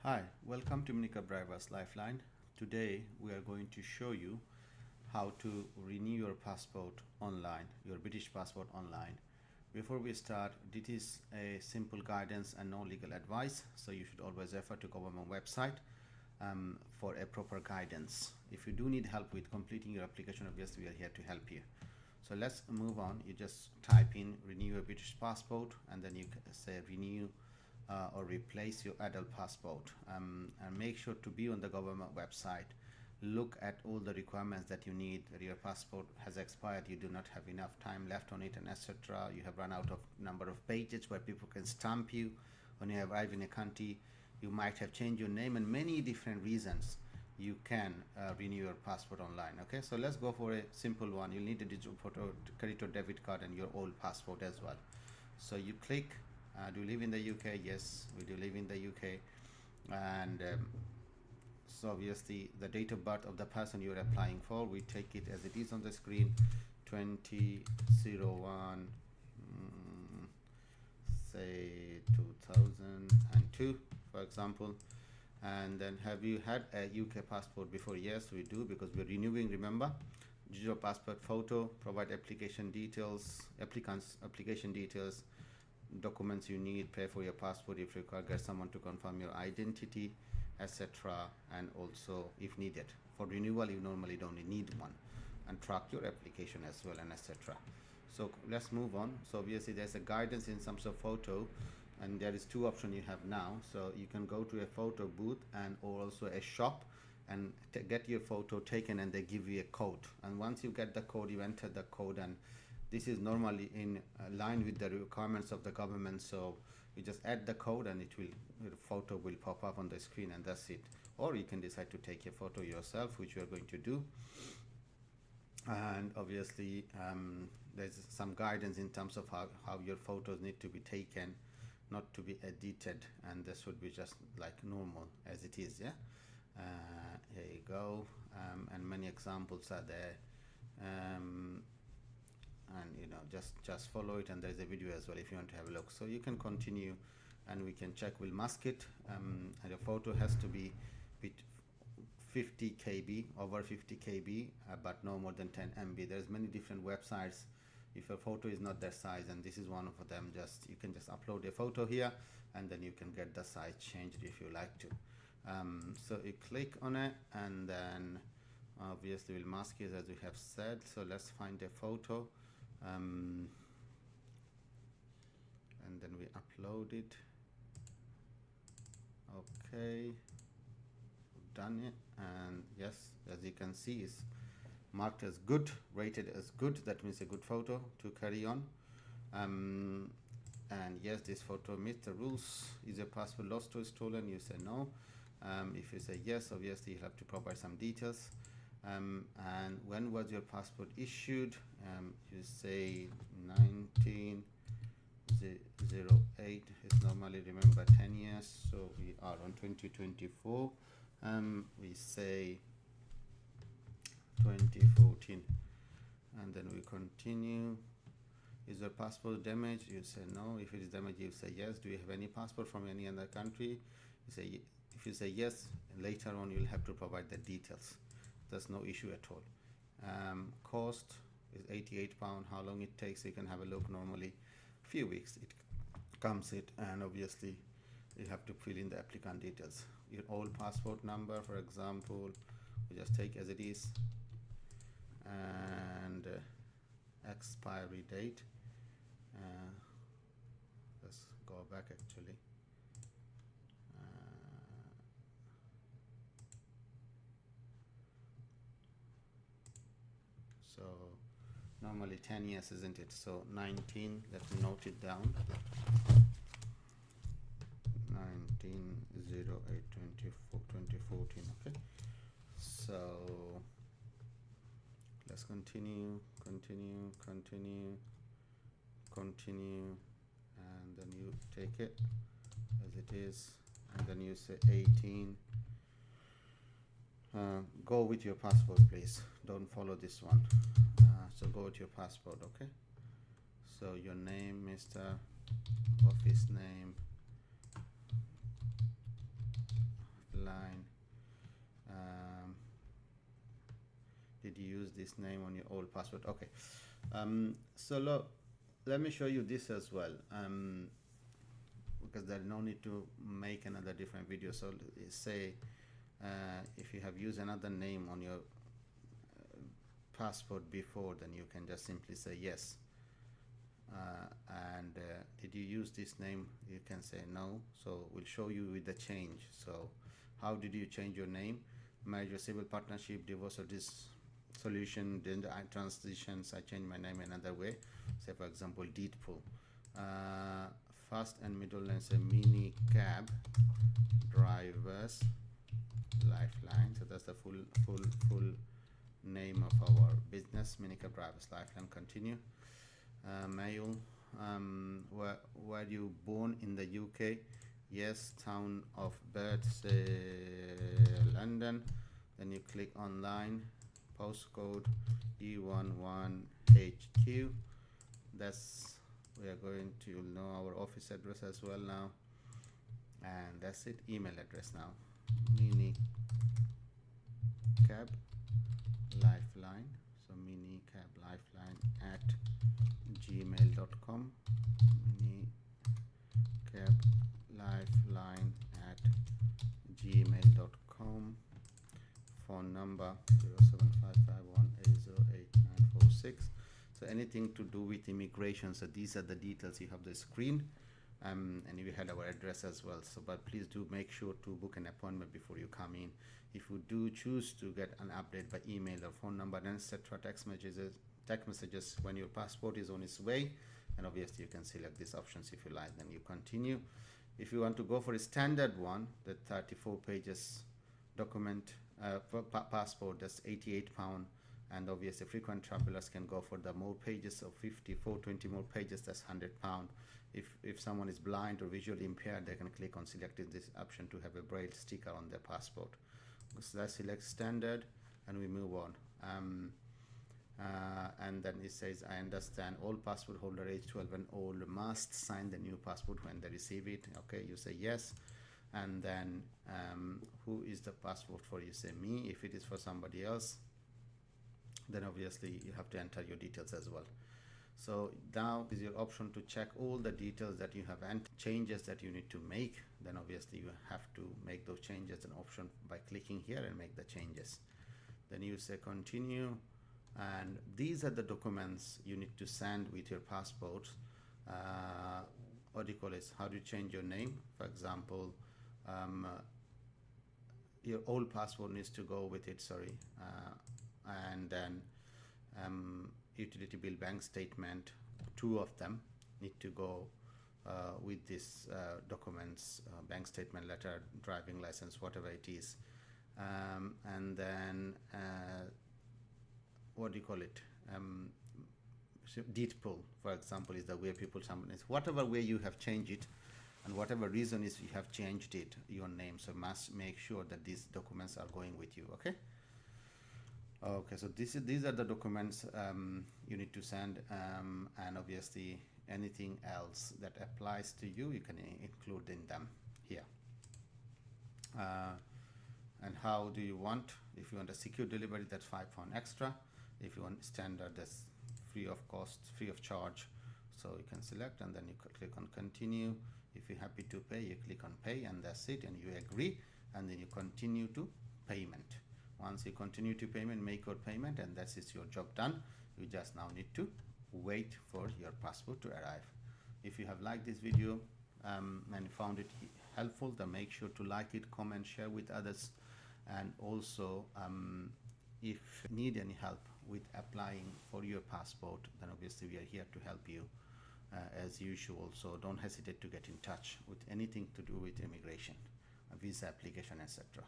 Hi, welcome to Minicab Drivers Lifeline. Today we are going to show you how to renew your passport online, your British passport online. Before we start, this is a simple guidance and no legal advice, so you should always refer to government website for a proper guidance. If you do need help with completing your application, obviously we are here to help you. So let's move on. You just type in renew your British passport and then you say renew or replace your adult passport, and make sure to be on the government website. Look at all the requirements that you need. That your passport has expired, you do not have enough time left on it, and etc. You have run out of number of pages where people can stamp you when you arrive in a country. You might have changed your name, and many different reasons you can renew your passport online. Okay, so let's go for a simple one. You'll need a digital photo, credit or debit card, and your old passport as well. So you click do you live in the UK? Yes, we do live in the UK. And so obviously the date of birth of the person you're applying for, we take it as it is on the screen, 2001, say 2002, for example. And then have you had a UK passport before? Yes, we do, because we're renewing, remember. Digital passport photo, provide application details, applicants application details, documents you need, pay for your passport if required, get someone to confirm your identity, etc. And also if needed for renewal, you normally don't need one, and track your application as well, and etc. So let's move on. So obviously there's a guidance in terms of photo, and there is two options you have now. So you can go to a photo booth and or also a shop and get your photo taken, and they give you a code, and once you get the code, you enter the code, and this is normally in line with the requirements of the government. So you just add the code and it will, your photo will pop up on the screen, and that's it. Or you can decide to take a photo yourself, which you are going to do. And obviously there's some guidance in terms of how your photos need to be taken, not to be edited, and this would be just like normal as it is. Yeah, here you go. And many examples are there. And just follow it, and there's a video as well if you want to have a look. So you can continue and we can check. We'll mask it, and the photo has to be with 50 KB, over 50 KB, but no more than 10 MB. There's many different websites. If your photo is not that size, and this is one of them, you can just upload a photo here, and then you can get the size changed if you like to. So you click on it, and then obviously we'll mask it as we have said. So let's find a photo, and then we upload it. Okay, done it, and yes, as you can see, it's marked as good, rated as good. That means a good photo to carry on. And yes, this photo meets the rules. Is your passport lost or stolen? You say no. If you say yes, obviously you have to provide some details. And when was your passport issued? You say 1908. It's normally, remember, 10 years, so we are on 2024. We say 2014, and then we continue. Is your passport damaged? You say no. If it is damaged, you say yes. Do you have any passport from any other country? You say, if you say yes, later on you'll have to provide the details. There's no issue at all. Cost is £88. How long it takes, you can have a look. Normally few weeks it comes it, and obviously you have to fill in the applicant details. Your old passport number, for example, we just take as it is, and expiry date. Let's go back actually. So normally 10 years, isn't it? So 19, let me note it down. 19/08/2014. Okay, so let's continue, and then you take it as it is, and then you say 18. Go with your passport, please. Don't follow this one. So go with your passport. Okay, so your name, Mr. Office name, Lifeline. Did you use this name on your old passport? Okay. So let me show you this as well, because there's no need to make another different video. So say if you have used another name on your passport before, then you can just simply say yes. Did you use this name? You can say no. So we'll show you with the change. So how did you change your name? Marriage or civil partnership, divorce or dissolution, then the transitions, I change my name another way. Say for example deed pool. First and middle name, say Minicab drivers Lifeline. So that's the full name of our business, Minicab drivers Lifeline. Continue. Male. Were you born in the UK? Yes. Town of birth, say London. Then you click online. Postcode E11HQ. That's, we are going to know our office address as well now, and that's it. Email address now, Minicab Lifeline. So Minicab Lifeline at gmail.com. Minicab Lifeline at gmail.com. Phone number 07551808946. So anything to do with immigration, so these are the details. You have the screen, and we had our address as well. So but please do make sure to book an appointment before you come in. If you do choose to get an update by email or phone number, then etc., text messages when your passport is on its way, and obviously you can select these options if you like. Then you continue. If you want to go for a standard one, the 34 pages document passport, that's £88, and obviously frequent travelers can go for the more pages of 20 more pages, that's £100. If someone is blind or visually impaired, they can click on selecting this option to have a braille sticker on their passport. So let's select standard and we move on. And then it says, I understand all passport holder age 12 and older must sign the new passport when they receive it. Okay, you say yes. And then who is the passport for? You say me. If it is for somebody else, then obviously you have to enter your details as well. So now is your option to check all the details that you have and changes that you need to make. Then obviously you have to make those changes, an option by clicking here and make the changes. Then you say continue, and these are the documents you need to send with your passport. What do you call it? How do you change your name? For example, your old passport needs to go with it, sorry, and then utility bill, bank statement, 2 of them need to go with this documents, bank statement, letter, driving license, whatever it is. And then what do you call it? Deed pool, for example, is the way people summon, whatever way you have changed it, and whatever reason is you have changed it, your name. So must make sure that these documents are going with you. Okay. Okay, so these are the documents you need to send, and obviously anything else that applies to you, you can include in them here. And how do you want? If you want a secure delivery, that's £5 extra. If you want standard, that's free of cost, free of charge. So you can select and then you click on continue. If you're happy to pay, you click on pay, and that's it, and you agree, and then you continue to payment. Once you continue to payment, make your payment, and that's your job done. You just now need to wait for your passport to arrive. If you have liked this video and found it helpful, then make sure to like it, comment, share with others, and also if you need any help with applying for your passport, then obviously we are here to help you as usual. So don't hesitate to get in touch with anything to do with immigration, visa application, etc.